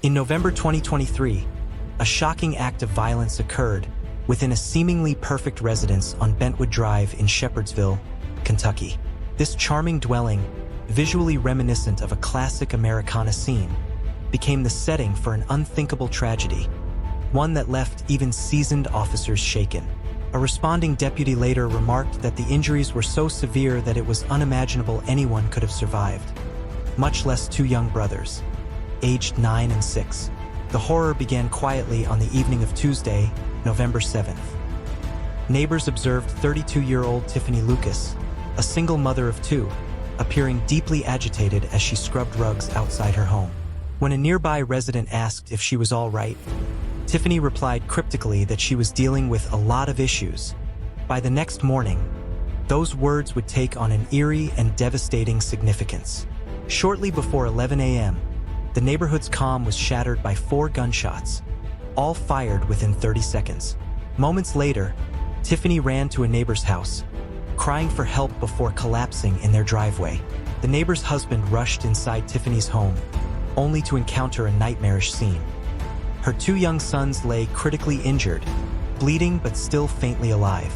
In November 2023, a shocking act of violence occurred within a seemingly perfect residence on Bentwood Drive in Shepherdsville, Kentucky. This charming dwelling, visually reminiscent of a classic Americana scene, became the setting for an unthinkable tragedy, one that left even seasoned officers shaken. A responding deputy later remarked that the injuries were so severe that it was unimaginable anyone could have survived, much less two young brothers, aged 9 and 6. The horror began quietly on the evening of Tuesday, November 7th. Neighbors observed 32-year-old Tiffanie Lucas, a single mother of two, appearing deeply agitated as she scrubbed rugs outside her home. When a nearby resident asked if she was all right, Tiffanie replied cryptically that she was dealing with a lot of issues. By the next morning, those words would take on an eerie and devastating significance. Shortly before 11 a.m., the neighborhood's calm was shattered by 4 gunshots, all fired within 30 seconds. Moments later, Tiffanie ran to a neighbor's house, crying for help before collapsing in their driveway. The neighbor's husband rushed inside Tiffany's home, only to encounter a nightmarish scene. Her 2 young sons lay critically injured, bleeding but still faintly alive.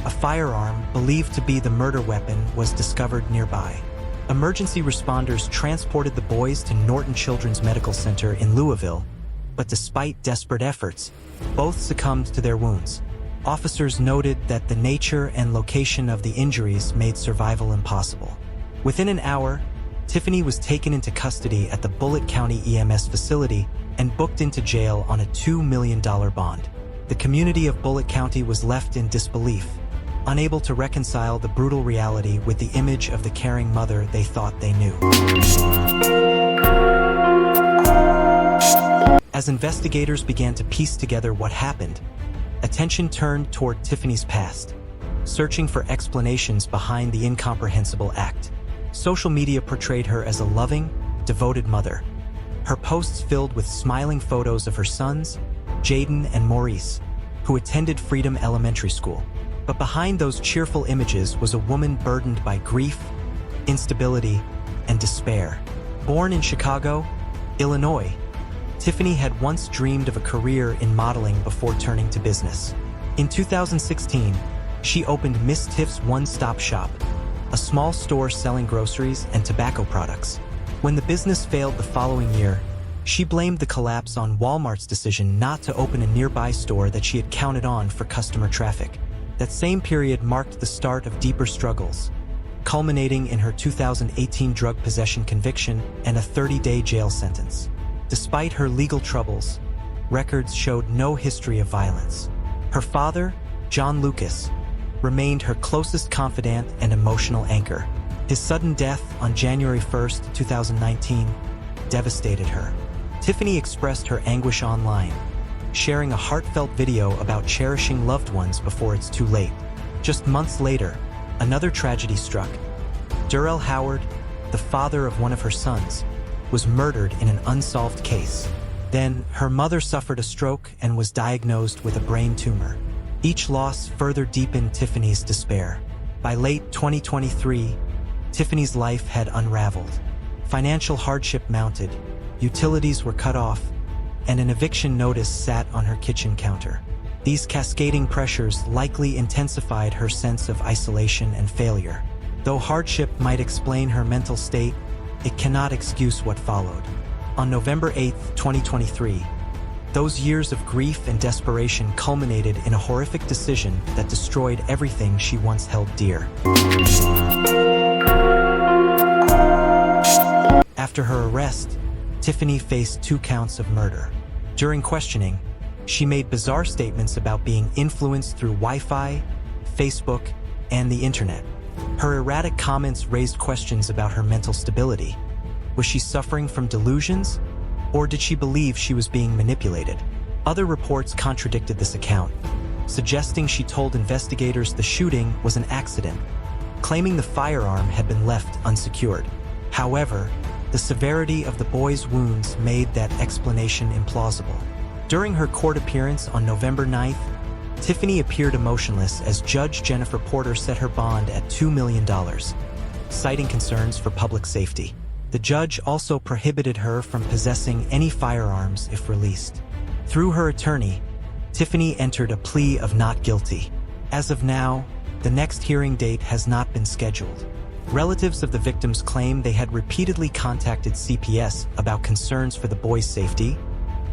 A firearm, believed to be the murder weapon, was discovered nearby. Emergency responders transported the boys to Norton Children's Medical Center in Louisville, but despite desperate efforts, both succumbed to their wounds. Officers noted that the nature and location of the injuries made survival impossible. Within an hour, Tiffanie was taken into custody at the Bullitt County EMS facility and booked into jail on a $2 million bond. The community of Bullitt County was left in disbelief, unable to reconcile the brutal reality with the image of the caring mother they thought they knew. As investigators began to piece together what happened, attention turned toward Tiffany's past, searching for explanations behind the incomprehensible act. Social media portrayed her as a loving, devoted mother, her posts filled with smiling photos of her sons, Jaden and Maurice, who attended Freedom Elementary School. But behind those cheerful images was a woman burdened by grief, instability, and despair. Born in Chicago, Illinois, Tiffanie had once dreamed of a career in modeling before turning to business. In 2016, she opened Miss Tiff's One-Stop Shop, a small store selling groceries and tobacco products. When the business failed the following year, she blamed the collapse on Walmart's decision not to open a nearby store that she had counted on for customer traffic. That same period marked the start of deeper struggles, culminating in her 2018 drug possession conviction and a 30-day jail sentence. Despite her legal troubles, records showed no history of violence. Her father, John Lucas, remained her closest confidant and emotional anchor. His sudden death on January 1, 2019, devastated her. Tiffanie expressed her anguish online, sharing a heartfelt video about cherishing loved ones before it's too late. Just months later, another tragedy struck. Durrell Howard, the father of one of her sons, was murdered in an unsolved case. Then, her mother suffered a stroke and was diagnosed with a brain tumor. Each loss further deepened Tiffany's despair. By late 2023, Tiffany's life had unraveled. Financial hardship mounted, utilities were cut off, and an eviction notice sat on her kitchen counter. These cascading pressures likely intensified her sense of isolation and failure. Though hardship might explain her mental state, it cannot excuse what followed. On November 8, 2023, those years of grief and desperation culminated in a horrific decision that destroyed everything she once held dear. After her arrest, Tiffanie faced 2 counts of murder. During questioning, she made bizarre statements about being influenced through Wi-Fi, Facebook, and the internet. Her erratic comments raised questions about her mental stability. Was she suffering from delusions, or did she believe she was being manipulated? Other reports contradicted this account, suggesting she told investigators the shooting was an accident, claiming the firearm had been left unsecured. However, the severity of the boy's wounds made that explanation implausible. During her court appearance on November 9th, Tiffanie appeared emotionless as Judge Jennifer Porter set her bond at $2 million, citing concerns for public safety. The judge also prohibited her from possessing any firearms if released. Through her attorney, Tiffanie entered a plea of not guilty. As of now, the next hearing date has not been scheduled. Relatives of the victims claim they had repeatedly contacted CPS about concerns for the boys' safety,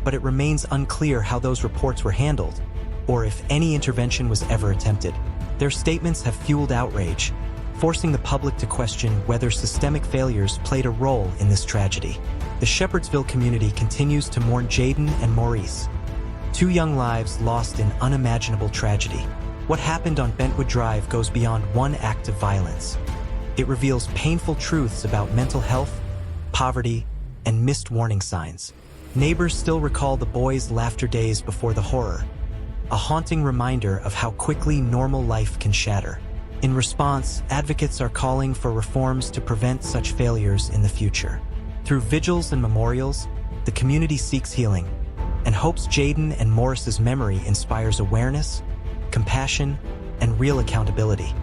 but it remains unclear how those reports were handled, or if any intervention was ever attempted. Their statements have fueled outrage, forcing the public to question whether systemic failures played a role in this tragedy. The Shepherdsville community continues to mourn Jaden and Maurice, two young lives lost in unimaginable tragedy. What happened on Bentwood Drive goes beyond one act of violence. It reveals painful truths about mental health, poverty, and missed warning signs. Neighbors still recall the boys' laughter days before the horror, a haunting reminder of how quickly normal life can shatter. In response, advocates are calling for reforms to prevent such failures in the future. Through vigils and memorials, the community seeks healing and hopes Jaden and Maurice's memory inspires awareness, compassion, and real accountability.